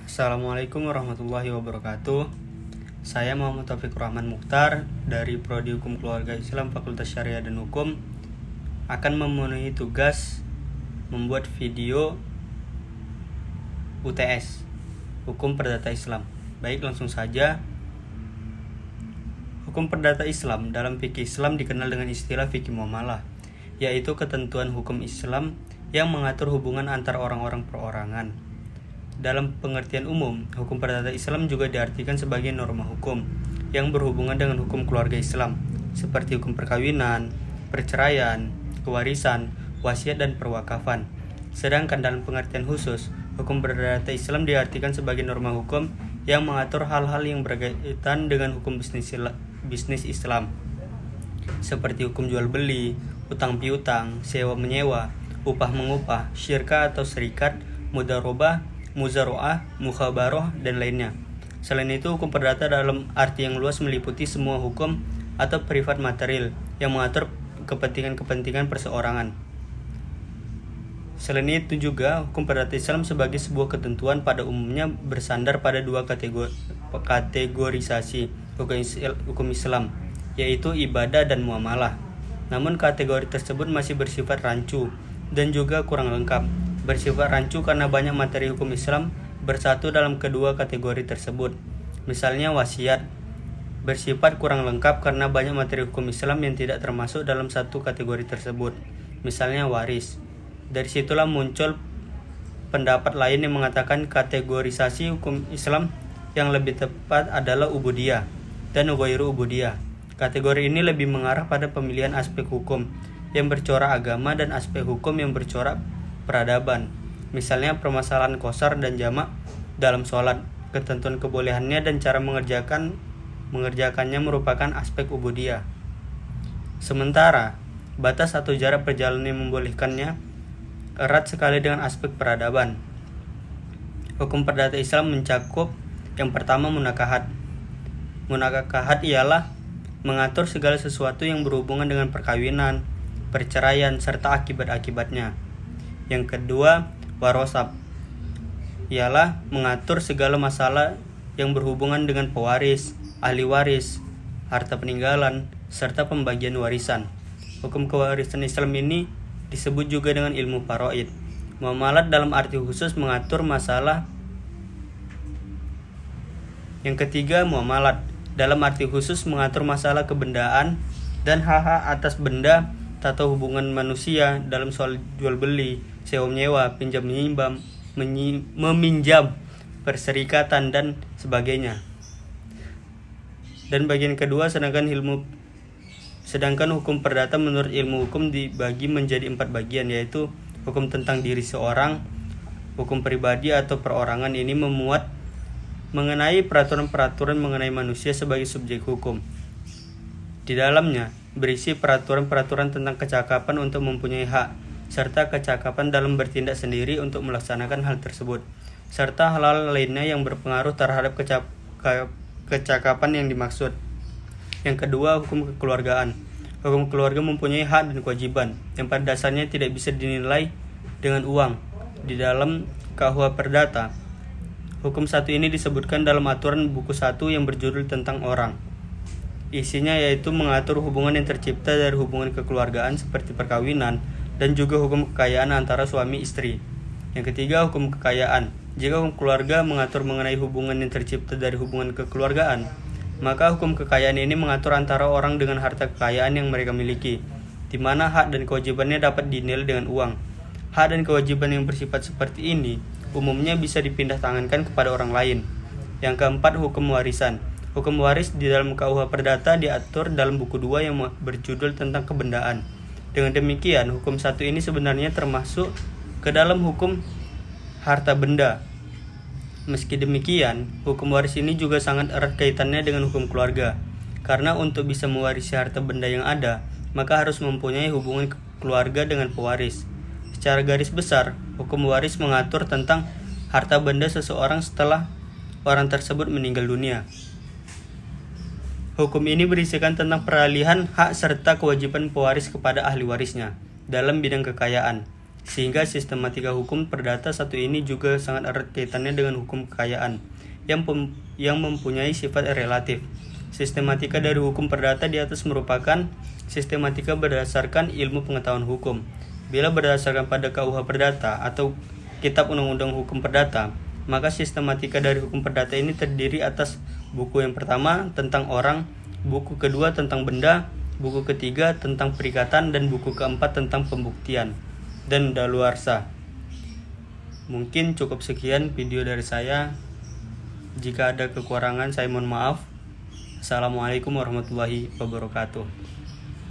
Assalamualaikum warahmatullahi wabarakatuh. Saya Muhammad Taufikur Rahman Mukhtar dari Prodi Hukum Keluarga Islam Fakultas Syariah dan Hukum akan memenuhi tugas membuat video UTS Hukum Perdata Islam. Baik, langsung saja. Hukum Perdata Islam dalam fikih Islam dikenal dengan istilah fikih muamalah, yaitu ketentuan hukum Islam yang mengatur hubungan antar orang-orang perorangan. Dalam pengertian umum, hukum perdata Islam juga diartikan sebagai norma hukum yang berhubungan dengan hukum keluarga Islam, seperti hukum perkawinan, perceraian, kewarisan, wasiat, dan perwakafan. Sedangkan dalam pengertian khusus, hukum perdata Islam diartikan sebagai norma hukum yang mengatur hal-hal yang berkaitan dengan hukum bisnis Islam, seperti hukum jual beli, utang piutang, sewa menyewa, upah mengupah, syirkah atau serikat, mudharabah, muzaroah, mukhabaroh, dan lainnya. Selain itu, hukum perdata dalam arti yang luas meliputi semua hukum atau privat material yang mengatur kepentingan-kepentingan perseorangan. Selain itu juga, hukum perdata Islam sebagai sebuah ketentuan pada umumnya bersandar pada dua kategorisasi hukum Islam, yaitu ibadah dan muamalah. Namun kategori tersebut masih bersifat rancu dan juga kurang lengkap. Bersifat rancu karena banyak materi hukum Islam bersatu dalam kedua kategori tersebut. Misalnya wasiat, bersifat kurang lengkap karena banyak materi hukum Islam yang tidak termasuk dalam satu kategori tersebut. Misalnya waris. Dari situlah muncul pendapat lain yang mengatakan kategorisasi hukum Islam yang lebih tepat adalah ubudiyah dan ghairu ubudiyah. Kategori ini lebih mengarah pada pemilihan aspek hukum yang bercorak agama dan aspek hukum yang bercorak peradaban. Misalnya permasalahan qasar dan jamak dalam sholat, ketentuan kebolehannya dan cara mengerjakannya merupakan aspek ubudiyah. Sementara batas atau jarak perjalanan yang membolehkannya erat sekali dengan aspek peradaban. Hukum perdata Islam mencakup yang pertama munakahat. Munakahat ialah mengatur segala sesuatu yang berhubungan dengan perkawinan, perceraian, serta akibat-akibatnya. Yang kedua, warosab, ialah mengatur segala masalah yang berhubungan dengan pewaris, ahli waris, harta peninggalan, serta pembagian warisan. Hukum kewarisan Islam ini disebut juga dengan ilmu faraid. Muamalat dalam arti khusus mengatur masalah. Yang ketiga, muamalat dalam arti khusus mengatur masalah kebendaan dan hak-hak atas benda atau hubungan manusia dalam soal jual beli, sewa menyewa, pinjam meminjam, perserikatan, dan sebagainya. Dan bagian kedua, sedangkan hukum perdata menurut ilmu hukum dibagi menjadi 4 bagian, yaitu hukum tentang diri seorang, hukum pribadi atau perorangan. Ini memuat mengenai peraturan-peraturan mengenai manusia sebagai subjek hukum. Di dalamnya berisi peraturan-peraturan tentang kecakapan untuk mempunyai hak, serta kecakapan dalam bertindak sendiri untuk melaksanakan hal tersebut, serta hal-hal lainnya yang berpengaruh terhadap kecakapan yang dimaksud. Yang kedua, hukum kekeluargaan. Hukum keluarga mempunyai hak dan kewajiban yang pada dasarnya tidak bisa dinilai dengan uang. Di dalam KUH Perdata, hukum satu ini disebutkan dalam aturan buku 1 yang berjudul tentang orang. Isinya yaitu mengatur hubungan yang tercipta dari hubungan kekeluargaan seperti perkawinan dan juga hukum kekayaan antara suami istri. Yang ketiga, hukum kekayaan. Jika hukum keluarga mengatur mengenai hubungan yang tercipta dari hubungan kekeluargaan, maka hukum kekayaan ini mengatur antara orang dengan harta kekayaan yang mereka miliki, di mana hak dan kewajibannya dapat dinilai dengan uang. Hak dan kewajiban yang bersifat seperti ini umumnya bisa dipindah tangankan kepada orang lain. Yang keempat, hukum warisan. Hukum waris di dalam KUH Perdata diatur dalam buku 2 yang berjudul tentang kebendaan. Dengan demikian, hukum satu ini sebenarnya termasuk ke dalam hukum harta benda. Meski demikian, hukum waris ini juga sangat erat kaitannya dengan hukum keluarga. Karena untuk bisa mewarisi harta benda yang ada, maka harus mempunyai hubungan keluarga dengan pewaris. Secara garis besar, hukum waris mengatur tentang harta benda seseorang setelah orang tersebut meninggal dunia. Hukum ini berisikan tentang peralihan hak serta kewajiban pewaris kepada ahli warisnya dalam bidang kekayaan. Sehingga sistematika hukum perdata satu ini juga sangat erat kaitannya dengan hukum kekayaan yang mempunyai sifat relatif. Sistematika dari hukum perdata di atas merupakan sistematika berdasarkan ilmu pengetahuan hukum. Bila berdasarkan pada KUH Perdata atau Kitab Undang-Undang Hukum Perdata, maka sistematika dari hukum perdata ini terdiri atas buku yang pertama tentang orang, buku kedua tentang benda, buku ketiga tentang perikatan, dan buku keempat tentang pembuktian dan daluarsa. Mungkin cukup sekian video dari saya. Jika ada kekurangan saya mohon maaf. Assalamualaikum warahmatullahi wabarakatuh.